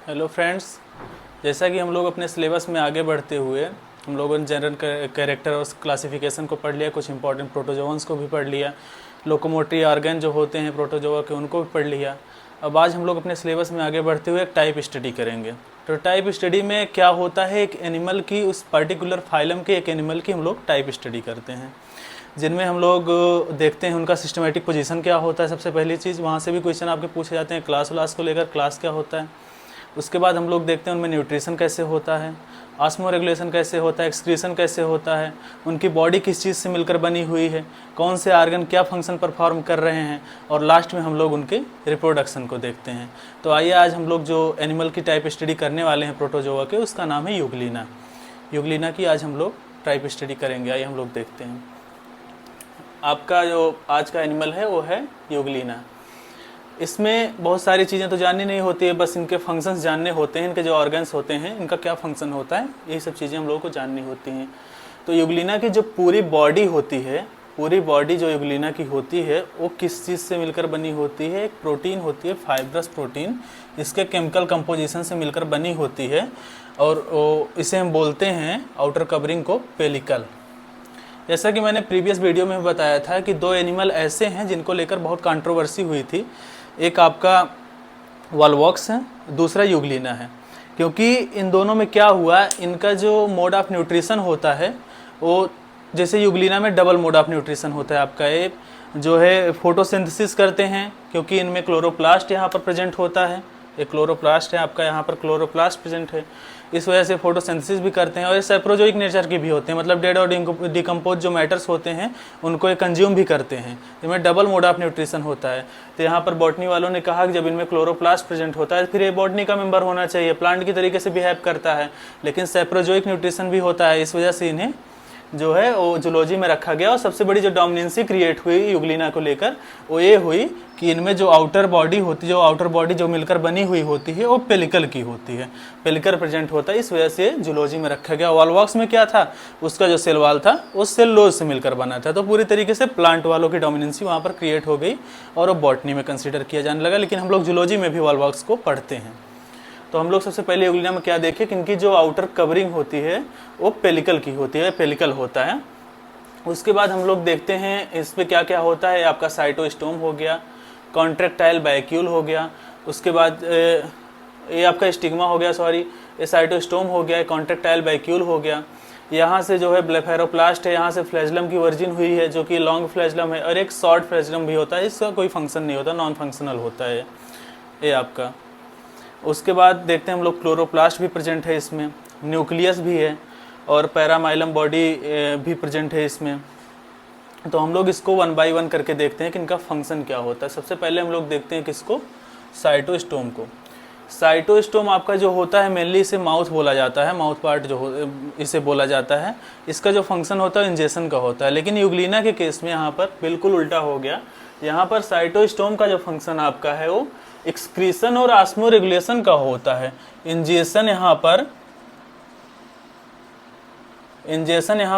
Hello friends, जैसा कि हम लोग अपने सिलेबस में आगे बढ़ते हुए हम लोगों ने जनरल कैरेक्टर और क्लासिफिकेशन को पढ़ लिया, कुछ इंपॉर्टेंट प्रोटोजोअन्स को भी पढ़ लिया, लोकोमोटरी ऑर्गन जो होते हैं प्रोटोजोआ के उनको भी पढ़ लिया। अब आज हम लोग अपने सिलेबस में आगे बढ़ते हुए एक टाइप स्टडी करेंगे। तो टाइप स्टडी में क्या होता है, एक एनिमल की, उस पर्टिकुलर फाइलम के एक एनिमल की हम लोग टाइप स्टडी करते हैं, जिनमें हम लोग देखते हैं उनका सिस्टमेटिक पोजीशन क्या होता है। सबसे पहली चीज़, वहाँ से भी क्वेश्चन आपके पूछे जाते हैं क्लास व्लास को लेकर, क्लास क्या होता है। उसके बाद हम लोग देखते हैं उनमें न्यूट्रिशन कैसे होता है, ऑस्मो रेगुलेशन कैसे होता है, एक्सक्रीशन कैसे होता है, उनकी बॉडी किस चीज़ से मिलकर बनी हुई है, कौन से आर्गन क्या फंक्शन परफॉर्म कर रहे हैं, और लास्ट में हम लोग उनके रिप्रोडक्शन को देखते हैं। तो आइए आज हम लोग जो एनिमल की टाइप स्टडी करने वाले हैं प्रोटोजोआ के, उसका नाम है यूग्लिना। यूग्लिना की आज हम लोग टाइप स्टडी करेंगे। आइए हम लोग देखते हैं। आपका जो आज का एनिमल है वो है यूग्लिना। इसमें बहुत सारी चीज़ें तो जाननी नहीं होती है, बस इनके फंक्शंस जानने होते हैं, इनके जो ऑर्गन्स होते हैं इनका क्या फंक्शन होता है, यही सब चीज़ें हम लोगों को जाननी होती हैं। तो यूग्लिना की जो पूरी बॉडी होती है, पूरी बॉडी जो यूग्लिना की होती है वो किस चीज़ से मिलकर बनी होती है, एक प्रोटीन होती है, फाइब्रस प्रोटीन, इसके केमिकल कंपोजिशन से मिलकर बनी होती है, और इसे हम बोलते हैं आउटर कवरिंग को पेलिकल। जैसा कि मैंने प्रीवियस वीडियो में बताया था कि दो एनिमल ऐसे हैं जिनको लेकर बहुत कंट्रोवर्सी हुई थी, एक आपका वॉलवॉक्स है, दूसरा यूग्लिना है। क्योंकि इन दोनों में क्या हुआ, इनका जो मोड ऑफ न्यूट्रिशन होता है वो, जैसे यूग्लिना में डबल मोड ऑफ न्यूट्रिशन होता है आपका, ये जो है फोटोसिंथेसिस करते हैं, क्योंकि इनमें क्लोरोप्लास्ट यहाँ पर प्रेजेंट होता है, एक क्लोरोप्लास्ट है आपका, यहाँ पर क्लोरोप्लास्ट प्रेजेंट है, इस वजह से फोटोसिंथेसिस भी करते हैं। और ये सेप्रोजोइक नेचर की भी होते हैं, मतलब डेड और डिकम्पोज जो मैटर्स होते हैं उनको ये कंज्यूम भी करते हैं। इनमें डबल मोड ऑफ न्यूट्रिशन होता है। तो यहाँ पर बॉटनी वालों ने कहा कि जब इनमें क्लोरोप्लास्ट प्रेजेंट होता है फिर ये बॉटनी का मेंबर होना चाहिए, प्लांट की तरीके से बिहेव करता है, लेकिन सेप्रोजोइक न्यूट्रिशन भी होता है, इस वजह से इन्हें जो है वो जूलॉजी में रखा गया। और सबसे बड़ी जो डोमिनेंसी क्रिएट हुई यूग्लिना को लेकर वो ये हुई कि इनमें जो आउटर बॉडी होती है, जो आउटर बॉडी जो मिलकर बनी हुई होती है वो पेलिकल की होती है, पेलिकल प्रेजेंट होता है, इस वजह से जूलॉजी में रखा गया। वॉलवॉक्स में क्या था, उसका जो सेल वाल था वो सेलुलोज से मिलकर बना था। तो पूरी तरीके से प्लांट वालों की डोमिनेंसी वहाँ पर क्रिएट हो गई और वो बॉटनी में कंसिडर किया जाने लगा, लेकिन हम लोग जूलॉजी में भी वॉलवॉक्स को पढ़ते हैं। तो हम लोग सबसे पहले यूग्लिना में क्या देखें कि इनकी जो आउटर कवरिंग होती है वो पेलिकल की होती है, पेलिकल होता है। उसके बाद हम लोग देखते हैं इस पे क्या क्या होता है। आपका साइटोस्टोम हो गया, कॉन्ट्रैक्टाइल बाइक्यूल हो गया, उसके बाद ये आपका स्टिग्मा हो गया, सॉरी ये साइटोस्टोम हो गया, कॉन्ट्रैक्टाइल बाइक्यूल हो गया। यहाँ से जो है ब्लेफेरोप्लास्ट है, यहाँ से फ्लैजलम की वर्जिन हुई है जो कि लॉन्ग फ्लैजलम है, और एक शॉर्ट फ्लैजलम भी होता है, इसका कोई फंक्शन नहीं होता, नॉन फंक्शनल होता है ये आपका। उसके बाद देखते हैं हम लोग क्लोरोप्लास्ट भी प्रेजेंट है इसमें, न्यूक्लियस भी है, और पैरामाइलम बॉडी भी प्रेजेंट है इसमें। तो हम लोग इसको वन बाय वन करके देखते हैं कि इनका फंक्शन क्या होता है। सबसे पहले हम लोग देखते हैं किसको, साइटोस्टोम को। साइटोस्टोम आपका जो होता है, मेनली इसे माउथ बोला जाता है, माउथ पार्ट जो इसे बोला जाता है। इसका जो फंक्शन होता है इंजेक्शन का होता है, लेकिन यूग्लिना के केस में यहाँ पर बिल्कुल उल्टा हो गया। यहाँ पर साइटोस्टोम का जो फंक्शन आपका है वो एक्सक्रीशन और ऑस्मो रेगुलेशन का होता है। इंजेक्शन यहाँ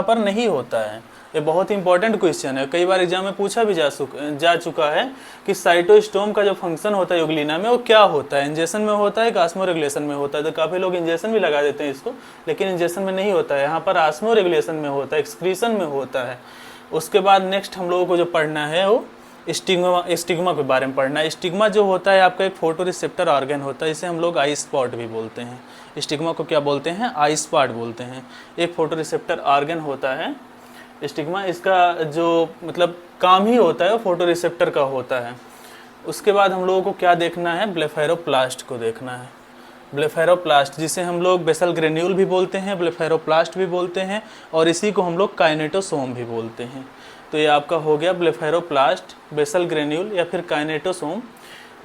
पर नहीं होता है। ये बहुत इंपॉर्टेंट क्वेश्चन है, कई बार एग्जाम में पूछा भी जा चुका है कि साइटोस्टोम का जो फंक्शन होता है यूग्लिना में वो क्या होता है, इंजेक्शन में होता है कि ऑस्मो रेगुलेशन में होता है। तो काफ़ी लोग इंजेक्शन भी लगा देते हैं इसको, लेकिन इंजेक्शन में नहीं होता है, यहाँ पर ऑस्मो रेगुलेशन में होता है, एक्सक्रीशन में होता है। उसके बाद नेक्स्ट हम लोगों को जो पढ़ना है वो स्टिग्मा के बारे में पढ़ना है। स्टिग्मा जो होता है आपका एक फोटो रिसेप्टर ऑर्गन होता है, इसे हम लोग आई स्पॉट भी बोलते हैं। स्टिग्मा को क्या बोलते हैं, आई स्पॉट बोलते हैं। एक फोटो रिसेप्टर ऑर्गन होता है स्टिग्मा, इसका जो मतलब काम ही होता है वो फोटो रिसेप्टर का होता है। उसके बाद हम लोगों को क्या देखना है, ब्लेफेरोप्लास्ट को देखना है। ब्लेफेरोप्लास्ट जिसे हम लोग बेसल ग्रेन्यूल भी बोलते हैं, ब्लेफेरोप्लास्ट भी बोलते हैं, और इसी को हम लोग काइनेटोसोम भी बोलते हैं। तो ये आपका हो गया ब्लेफेरोप्लास्ट, बेसल ग्रेन्यूल या फिर काइनेटोसोम,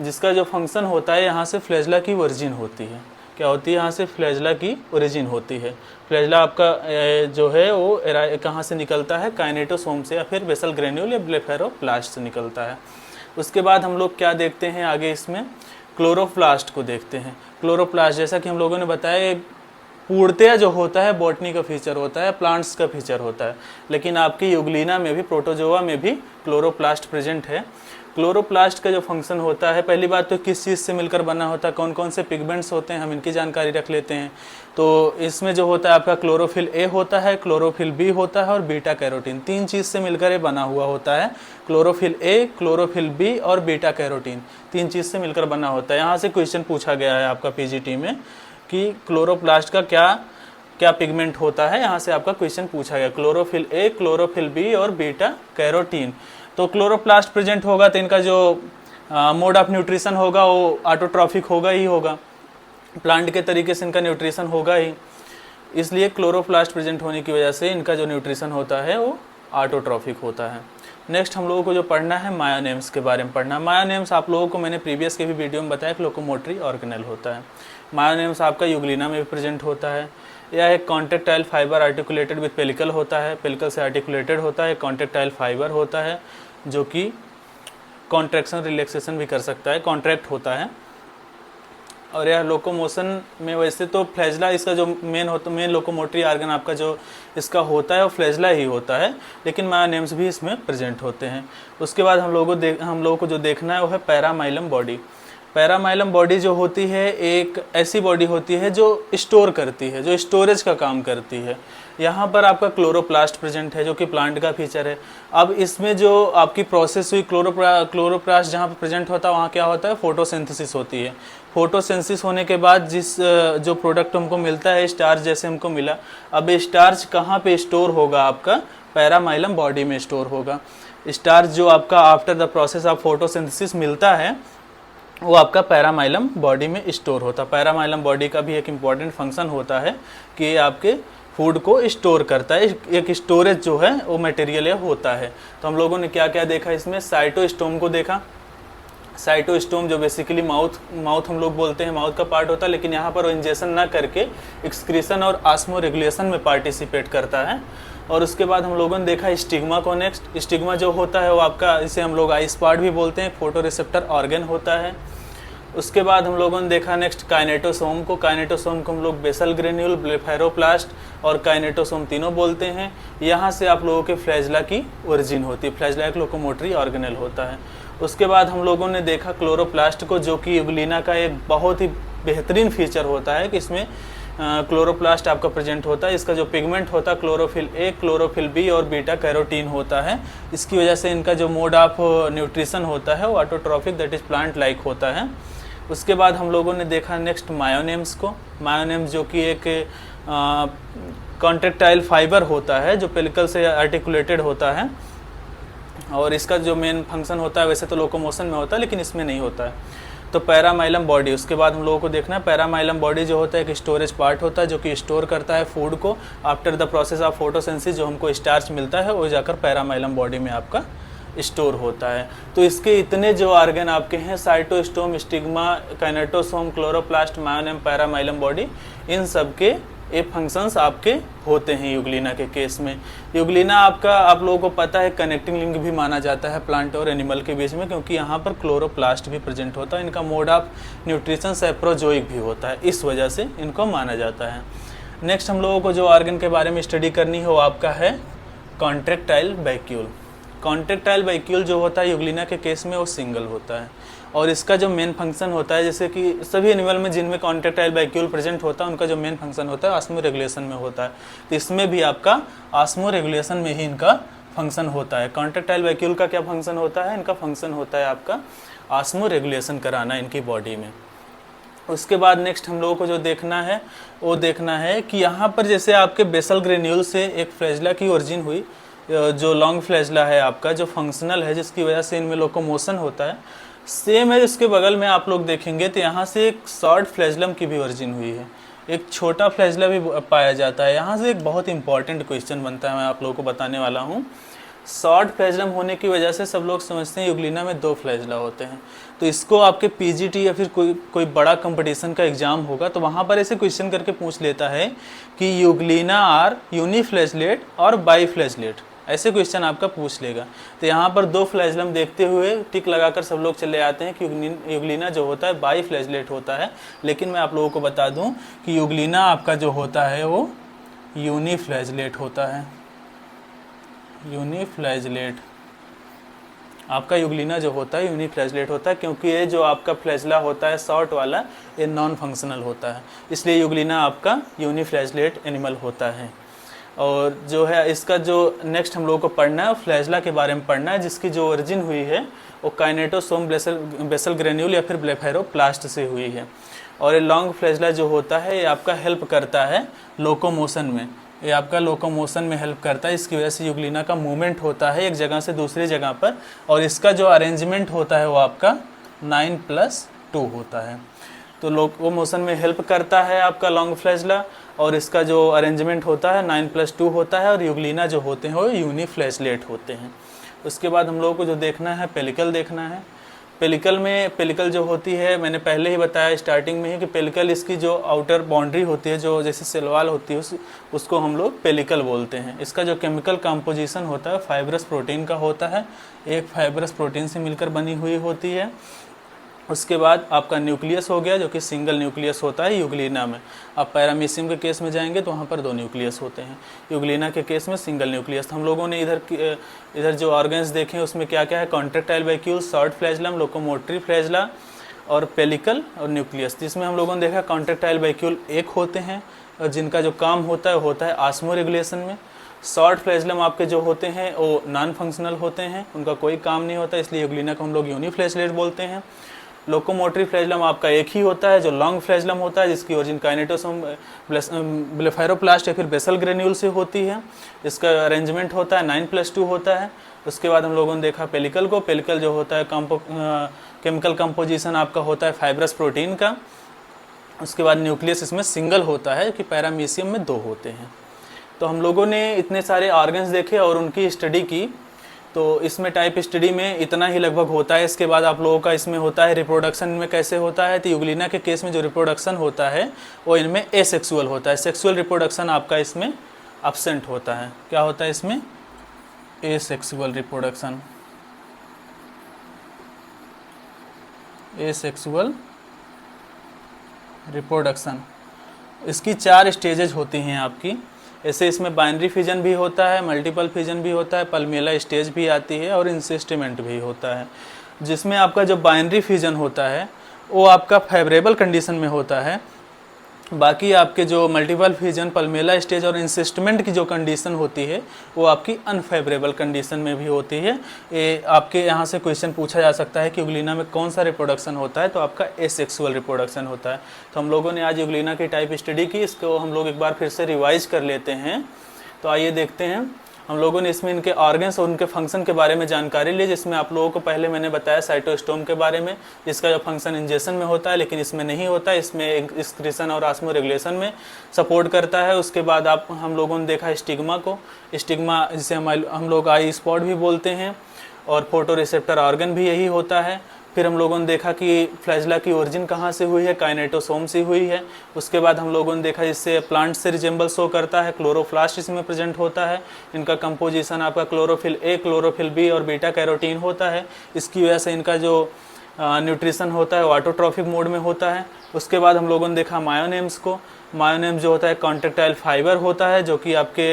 जिसका जो फंक्शन होता है यहाँ से फ्लैजला की वर्जिन होती है। क्या होती है, यहाँ से फ्लैजला की ओरिजिन होती है। फ्लैजला आपका जो है वो कहाँ से निकलता है, काइनेटोसोम से, या फिर बेसल ग्रेन्यूल या ब्लेफेरोप्लास्ट से निकलता है। उसके बाद हम लोग क्या देखते हैं आगे, इसमें क्लोरोप्लास्ट को देखते हैं। क्लोरोप्लास्ट जैसा कि हम लोगों ने बताया पूर्णतया जो होता है बॉटनी का फीचर होता है, प्लांट्स का फीचर होता है, लेकिन आपकी यूग्लिना में भी, प्रोटोजोआ में भी क्लोरोप्लास्ट प्रेजेंट है। क्लोरोप्लास्ट का जो फंक्शन होता है, पहली बात तो किस चीज़ से मिलकर बना होता है, कौन कौन से पिगमेंट्स होते हैं, हम इनकी जानकारी रख लेते हैं। तो इसमें जो होता है आपका क्लोरोफिल ए होता है, क्लोरोफिल बी होता है और बीटा कैरोटीन, 3 चीज़ से मिलकर ये बना हुआ होता है। क्लोरोफिल ए, क्लोरोफिल बी और बीटा कैरोटीन, 3 चीज़ से मिलकर बना होता है। यहाँ से क्वेश्चन पूछा गया है आपका पीजीटी में कि क्लोरोप्लास्ट का क्या पिगमेंट होता है, यहाँ से आपका क्वेश्चन पूछा गया। क्लोरोफिल ए, क्लोरोफिल बी और बीटा कैरोटीन। तो क्लोरोप्लास्ट प्रेजेंट होगा तो इनका जो मोड ऑफ न्यूट्रिशन होगा वो ऑटोट्रॉफिक होगा ही होगा, प्लांट के तरीके से इनका न्यूट्रिशन होगा ही, इसलिए क्लोरोप्लास्ट प्रेजेंट होने की वजह से इनका जो न्यूट्रिशन होता है वो ऑटोट्रॉफिक होता है। नेक्स्ट हम लोगों को जो पढ़ना है मायोनेम्स के बारे में पढ़ना। मायोनेम्स आप लोगों को मैंने प्रीवियस के भी वीडियो में बताया कि लोकोमोटरी ऑर्गेनेल होता है। मायोनेम्स आपका यूग्लिना में भी प्रेजेंट होता है। यह एक contractile fibre articulated with pellicle होता है, पेलिकल से आर्टिकुलेटेड होता है। कॉन्ट्रेक्टाइल फाइबर होता है जो कि कॉन्ट्रैक्शन रिलैक्सेशन भी कर सकता है, कॉन्ट्रैक्ट होता है। और यह लोकोमोशन में, वैसे तो फ्लैजला इसका जो मेन लोकोमोटरी ऑर्गन आपका जो इसका होता है वो फ्लैजला ही होता है, लेकिन मायोनेम्स भी इसमें प्रेजेंट होते हैं। उसके बाद हम लोगों को जो देखना है वो है पैरामाइलम बॉडी। पैरामाइलम बॉडी जो होती है एक ऐसी बॉडी होती है जो स्टोर करती है, जो स्टोरेज का काम करती है। यहाँ पर आपका क्लोरोप्लास्ट प्रेजेंट है जो कि प्लांट का फीचर है। अब इसमें जो आपकी प्रोसेस हुई क्लोरोप्लास्ट जहाँ पर प्रेजेंट होता है वहाँ क्या होता है, फोटोसिंथेसिस होती है। फोटोसिंथेसिस होने के बाद जो प्रोडक्ट हमको मिलता है स्टार्च जैसे हमको मिला, अब ये स्टार्च कहाँ पे स्टोर होगा, आपका पैरामाइलम बॉडी में स्टोर होगा। स्टार्च जो आपका after the process of photosynthesis मिलता है वो आपका पैरामाइलम बॉडी में स्टोर होता है। पैरामाइलम बॉडी का भी एक इम्पॉर्टेंट फंक्शन होता है कि ये आपके फूड को स्टोर करता है, एक स्टोरेज जो है वो मटेरियल होता है। तो हम लोगों ने क्या क्या देखा इसमें, साइटोस्टोम को देखा। साइटोस्टोम जो बेसिकली माउथ हम लोग बोलते हैं, माउथ का पार्ट होता है, लेकिन यहाँ पर वो इंजेक्शन ना करके एक्सक्रीशन और ऑस्मो रेगुलेशन में पार्टिसिपेट करता है। और उसके बाद हम लोगों ने देखा स्टिग्मा को। नेक्स्ट स्टिग्मा जो होता है वो आपका, इसे हम लोग आई स्पॉट भी बोलते हैं, फोटो रिसेप्टर ऑर्गन होता है। उसके बाद हम लोगों ने देखा नेक्स्ट काइनेटोसोम को। काइनेटोसोम को हम लोग बेसल ग्रेन्यूल, ब्लेफेरोप्लास्ट और काइनेटोसोम तीनों बोलते हैं। यहाँ से आप लोगों के फ्लैजला की ओरिजिन होती है। फ्लैजला एक लोकोमोटरी ऑर्गेनेल होता है। उसके बाद हम लोगों ने देखा क्लोरोप्लास्ट को, जो कि यूग्लिना का एक बहुत ही बेहतरीन फीचर होता है कि इसमें क्लोरोप्लास्ट आपका प्रेजेंट होता है। इसका जो पिगमेंट होता है क्लोरोफिल ए, क्लोरोफिल बी और बीटा कैरोटीन होता है। इसकी वजह से इनका जो मोड ऑफ न्यूट्रिशन होता है वो autotrophic, that is plant like होता है। उसके बाद हम लोगों ने देखा नेक्स्ट मायोनेम्स को। मायोनेम्स जो कि एक कॉन्ट्रेक्टाइल फाइबर होता है जो पेलिकल से आर्टिकुलेटेड होता है, और इसका जो मेन फंक्शन होता है वैसे तो लोकोमोशन में होता है लेकिन इसमें नहीं होता है। तो पैरामाइलम बॉडी, उसके बाद हम लोगों को देखना है पैरामाइलम बॉडी जो होता है एक स्टोरेज पार्ट होता है जो कि स्टोर करता है फूड को। After the process of photosynthesis जो हमको स्टार्च मिलता है वो जाकर पैरामाइलम बॉडी में आपका स्टोर होता है। तो इसके इतने जो ऑर्गन आपके हैं, साइटोस्टोम, स्टिग्मा, काइनेटोसोम, क्लोरोप्लास्ट, मायोनेम, पैरामाइलम बॉडी, इन सब के ये फंक्शंस आपके होते हैं यूग्लिना के केस में। यूग्लिना आपका, आप लोगों को पता है, कनेक्टिंग लिंक भी माना जाता है प्लांट और एनिमल के बीच में, क्योंकि यहाँ पर क्लोरोप्लास्ट भी प्रेजेंट होता है। इनका मोड ऑफ न्यूट्रिशन सैप्रोजोइक भी होता है, इस वजह से इनको माना जाता है। नेक्स्ट हम लोगों को जो ऑर्गन के बारे में स्टडी करनी है वो आपका है कॉन्ट्रेक्टाइल वैक्यूल। कॉन्ट्रेक्टाइल वैक्यूल जो होता है यूग्लिना के केस में वो सिंगल होता है, और इसका जो मेन फंक्शन होता है, जैसे कि सभी एनिमल में जिनमें कॉन्ट्रेक्टाइल वैक्यूल प्रेजेंट होता है उनका जो मेन फंक्शन होता है ऑस्मो रेगुलेशन में होता है। तो इसमें भी आपका ऑस्मो रेगुलेशन में ही इनका फंक्शन होता है। कॉन्ट्रेक्टाइल वैक्यूल का क्या फंक्शन होता है, इनका फंक्शन होता है आपका ऑस्मो रेगुलेशन कराना इनकी बॉडी में। उसके बाद नेक्स्ट हम लोगों को जो देखना है वो देखना है कि यहाँ पर जैसे आपके बेसल ग्रेन्यूल से एक फ्लैजला की ओरिजिन हुई, जो लॉन्ग फ्लैजला है आपका, जो फंक्शनल है, जिसकी वजह से इनमें लोकोमोशन होता है, सेम है। इसके बगल में आप लोग देखेंगे तो यहाँ से एक शॉर्ट फ्लैजलम की भी ओरिजिन हुई है, एक छोटा फ्लैजला भी पाया जाता है। यहाँ से एक बहुत इंपॉर्टेंट क्वेश्चन बनता है, मैं आप लोगों को बताने वाला हूँ। शॉर्ट फ्लैजलम होने की वजह से सब लोग समझते हैं यूग्लिना में 2 फ्लैजला होते हैं। तो इसको आपके पीजीटी या फिर कोई बड़ा कंपटीशन का एग्जाम होगा तो वहाँ पर ऐसे क्वेश्चन करके पूछ लेता है कि यूग्लिना आर यूनिफ्लैजलेट और बाईफ्लैजलेट, ऐसे क्वेश्चन आपका पूछ लेगा। तो यहाँ पर 2 फ्लैजलम देखते हुए टिक लगाकर सब लोग चले आते हैं कि यूग्लिना जो होता है बाईफ्लैजलेट होता है, लेकिन मैं आप लोगों को बता दूं कि यूग्लिना आपका जो होता है वो यूनिफ्लैजलेट होता है, यूनिफ्लैजलेट। आपका यूग्लिना जो होता है यूनिफ्लैजलेट होता है, क्योंकि ये जो आपका फ्लैजला होता है शॉर्ट वाला, ये नॉन फंक्शनल होता है, इसलिए यूग्लिना आपका यूनिफ्लैजलेट एनिमल होता है। और जो है इसका जो नेक्स्ट हम लोगों को पढ़ना है फ्लैजला के बारे में पढ़ना है, जिसकी जो ओरिजिन हुई है वो काइनेटोसोम बेसल ग्रेन्यूल या फिर ब्लेफेरोप्लास्ट से हुई है। और ये लॉन्ग फ्लैजला जो होता है ये आपका हेल्प करता है लोकोमोशन में, ये आपका लोकोमोशन में हेल्प करता है। इसकी वजह से यूग्लिना का मूवमेंट होता है एक जगह से दूसरी जगह पर, और इसका जो अरेंजमेंट होता है वो आपका 9+2 होता है। तो लोकोमोशन में हेल्प करता है आपका लॉन्ग फ्लैजला, और इसका जो अरेंजमेंट होता है 9+2 होता है, और यूग्लिना जो होते हैं वो यूनिफ्लैजलेट होते हैं। उसके बाद हम लोगों को जो देखना है पेलिकल देखना है। पेलिकल जो होती है मैंने पहले ही बताया स्टार्टिंग में ही कि पेलिकल इसकी जो आउटर बाउंड्री होती है, जो जैसे सेलवाल होती है उसको हम लोग पेलिकल बोलते हैं। इसका जो केमिकल कंपोजिशन होता है फाइब्रस प्रोटीन का होता है, एक फाइब्रस प्रोटीन से मिलकर बनी हुई होती है। उसके बाद आपका न्यूक्लियस हो गया जो कि सिंगल न्यूक्लियस होता है यूग्लिना में। आप पैरामीशियम के केस में जाएंगे तो वहाँ पर 2 न्यूक्लियस होते हैं, यूग्लिना के केस में सिंगल न्यूक्लियस। हम लोगों ने इधर जो ऑर्गन्स देखे उसमें क्या क्या है, contractile vacuole, short flagellum, locomotory flagella और पेलिकल और न्यूक्लियस। जिसमें हम लोगों ने देखा कॉन्ट्रैक्टाइल वैक्यूल एक होते हैं और जिनका जो काम होता है ऑस्मो रेगुलेशन में। शॉर्ट फ्लैजलम आपके जो होते हैं वो नॉन फंक्शनल होते हैं, उनका कोई काम नहीं होता, इसलिए यूग्लिना को हम लोग यूनिफ्लैजलेट बोलते हैं। लोकोमोटरी फ्लैजलम आपका एक ही होता है जो लॉन्ग फ्लैजलम होता है, जिसकी ओरिजिन काइनेटोसोम ब्लेफेरोप्लास्ट या फिर बेसल ग्रेन्यूल से होती है। इसका अरेंजमेंट होता है 9+2 होता है। उसके बाद हम लोगों ने देखा पेलिकल को। पेलिकल जो होता है केमिकल कंपोजिशन आपका होता है फाइब्रस प्रोटीन का। उसके बाद न्यूक्लियस इसमें सिंगल होता है कि पैरामीशियम में 2 होते हैं। तो हम लोगों ने इतने सारे ऑर्गन्स देखे और उनकी स्टडी की, तो इसमें टाइप स्टडी में इतना ही लगभग होता है। इसके बाद आप लोगों का इसमें होता है रिप्रोडक्शन में कैसे होता है। तो यूग्लिना के केस में जो रिप्रोडक्शन होता है वो इनमें एसेक्सुअल होता है, सेक्सुअल रिप्रोडक्शन आपका इसमें एब्सेंट होता है। क्या होता है इसमें? Asexual reproduction. एसेक्सुअल रिप्रोडक्शन इसकी 4 स्टेजेज होती हैं आपकी। ऐसे इसमें बाइनरी फिजन भी होता है, मल्टीपल फिजन भी होता है, पल्मेला स्टेज भी आती है और इंसिस्टमेंट भी होता है। जिसमें आपका जो बाइनरी फिजन होता है वो आपका फेवरेबल कंडीशन में होता है। बाकी आपके जो मल्टीपल फिजन, पल्मेला स्टेज और इंसिस्टमेंट की जो कंडीशन होती है वो आपकी अनफेवरेबल कंडीशन में भी होती है। ये आपके यहाँ से क्वेश्चन पूछा जा सकता है कि यूग्लिना में कौन सा रिप्रोडक्शन होता है, तो आपका एसेक्सुअल रिप्रोडक्शन होता है। तो हम लोगों ने आज यूग्लिना की टाइप स्टडी की, इसको हम लोग एक बार फिर से रिवाइज कर लेते हैं। तो आइए देखते हैं। हम लोगों ने इसमें इनके ऑर्गन्स और उनके फंक्शन के बारे में जानकारी ली, जिसमें आप लोगों को पहले मैंने बताया साइटोस्टोम के बारे में, जिसका जो फंक्शन इंजेक्शन में होता है, लेकिन इसमें नहीं होता है, इसमें एक्सक्रीशन और ऑस्मो रेगुलेशन में सपोर्ट करता है। उसके बाद हम लोगों ने देखा स्टिग्मा को, स्टिग्मा जिसे हम लोग आई स्पॉट भी बोलते हैं, और फोटो रिसेप्टर ऑर्गन भी यही होता है। फिर हम लोगों ने देखा कि फ्लैजला की ओरिजिन कहाँ से हुई है, काइनेटोसोम से हुई है। उसके बाद हम लोगों ने देखा जिससे प्लांट से रिजेंबल शो करता है, क्लोरोप्लास्ट इसमें प्रेजेंट होता है। इनका कंपोजिशन आपका क्लोरोफिल ए, क्लोरोफिल बी और बीटा कैरोटीन होता है। इसकी वजह से इनका जो न्यूट्रिशन होता है वो ऑटोट्रॉफिक मोड में होता है। उसके बाद हम लोगों ने देखा मायोनेम्स को। मायोनेम्स जो होता है कॉन्ट्रैक्टाइल फाइबर होता है जो कि आपके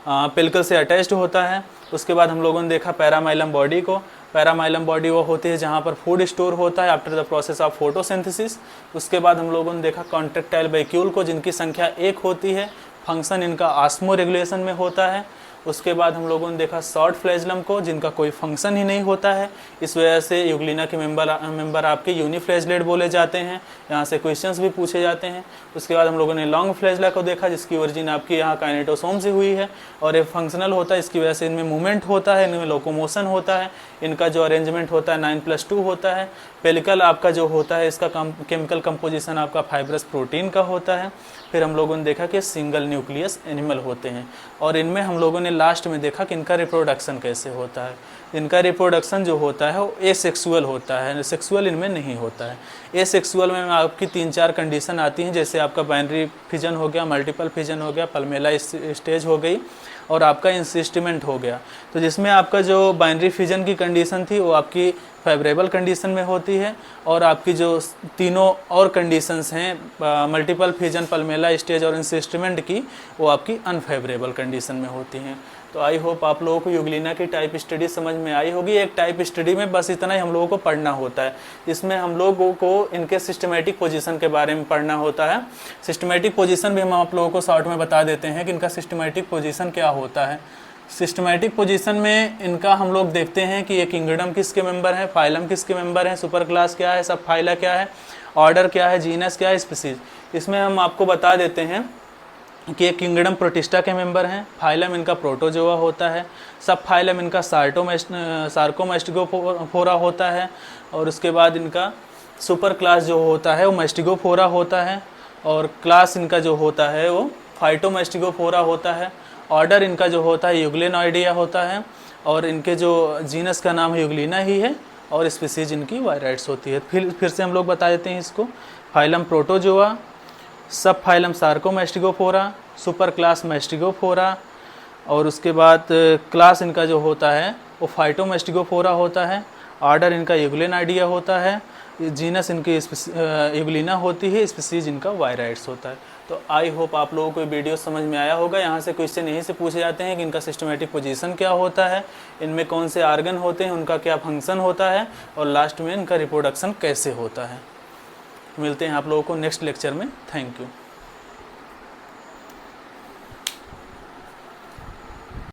पेलिकल से अटैच्ड होता है। उसके बाद हम लोगों ने देखा पैरामाइलम बॉडी को। पैरामाइलम बॉडी वो होती है जहाँ पर फूड स्टोर होता है after the process of photosynthesis. उसके बाद हम लोगों ने देखा कॉन्ट्रैक्टाइल वैक्यूल को, जिनकी संख्या 1 होती है, फंक्शन इनका ऑस्मो रेगुलेशन में होता है। उसके बाद हम लोगों ने देखा शॉर्ट फ्लैजलम को, जिनका कोई फंक्शन ही नहीं होता है। इस वजह से यूग्लिना के मेंबर आपके यूनिफ्लैजलेट बोले जाते हैं। यहाँ से क्वेश्चंस भी पूछे जाते हैं। उसके बाद हम लोगों ने लॉन्ग फ्लैजला को देखा, जिसकी ओरिजिन आपकी यहाँ काइनेटोसोम से हुई है और ये फंक्शनल होता है। इसकी वजह से इनमें मूवमेंट होता है, इनमें लोकोमोशन होता है। इनका जो अरेंजमेंट होता है 9+2 होता है। पेलिकल आपका जो होता है इसका केमिकल कंपोजिशन आपका फाइब्रस प्रोटीन का होता है। फिर हम लोगों ने देखा कि सिंगल न्यूक्लियस एनिमल होते हैं, और इनमें हम लोगों ने लास्ट में देखा कि इनका रिप्रोडक्शन कैसे होता है। इनका रिप्रोडक्शन जो होता है वो एसेक्सुअल होता है, सेक्सुअल इनमें नहीं होता है। एसेक्सुअल में आपकी 3-4 कंडीशन आती हैं, जैसे आपका बाइनरी फिजन हो गया, मल्टीपल फिजन हो गया, पल्मेला स्टेज हो गई और आपका इंसिस्टमेंट हो गया। तो जिसमें आपका जो बाइनरी फिजन की कंडीशन थी वो आपकी फेवरेबल कंडीशन में होती है, और आपकी जो तीनों और कंडीशंस हैं मल्टीपल फिजन, पल्मेला स्टेज और इंसिस्टमेंट की, वो आपकी अनफेवरेबल कंडीशन में होती हैं। तो आई होप आप लोगों को यूग्लिना की टाइप स्टडी समझ में आई होगी। एक टाइप स्टडी में बस इतना ही हम लोगों को पढ़ना होता है। इसमें हम लोगों को इनके सिस्टमेटिक पोजीशन के बारे में पढ़ना होता है। सिस्टमेटिक पोजीशन भी हम आप लोगों को शॉर्ट में बता देते हैं कि इनका सिस्टमेटिक पोजीशन क्या होता है। सिस्टमेटिक पोजीशन में इनका हम लोग देखते हैं कि ये किंगडम किसके मेंबर हैं, फाइलम किसके मेंबर हैं, सुपर क्लास क्या है, सब फाइला क्या है, ऑर्डर क्या है, जीनस क्या है, स्पीसीज। इसमें हम आपको बता देते हैं कि ये किंगडम प्रोटिस्टा के मेंबर हैं, फाइलम इनका प्रोटोजोआ होता है, सब फाइलम इनका सार्कोमेस्टिगोफोरा होता है, और उसके बाद इनका सुपर क्लास जो होता है वो मेस्टिगोफोरा होता है, और क्लास इनका जो होता है वो फाइटोमेस्टिगोफोरा होता है, ऑर्डर इनका जो होता है यूग्लिनॉइडिया होता है, और इनके जो जीनस का नाम है यूग्लिना ही है, और स्पीसीज इनकी वायराइट्स होती है। फिर से हम लोग बता देते हैं इसको। फाइलम प्रोटोजोआ, सब फाइलम सार्कोमेस्टिगोफोरा, सुपर क्लास मेस्टिगोफोरा, और उसके बाद क्लास इनका जो होता है वो फाइटोमेस्टिगोफोरा होता है, ऑर्डर इनका यूग्लिनॉइडिया होता है, जीनस इनकी यूग्लिना होती है, स्पीसीज इनका वायराइट्स होता है। तो आई होप आप लोगों को वीडियो समझ में आया होगा। यहाँ से क्वेश्चन यहीं से पूछे जाते हैं कि इनका सिस्टमेटिक पोजीशन क्या होता है, इनमें कौन से आर्गन होते हैं, उनका क्या फंक्शन होता है, और लास्ट में इनका रिप्रोडक्शन कैसे होता है। मिलते हैं आप लोगों को नेक्स्ट लेक्चर में। Thank you.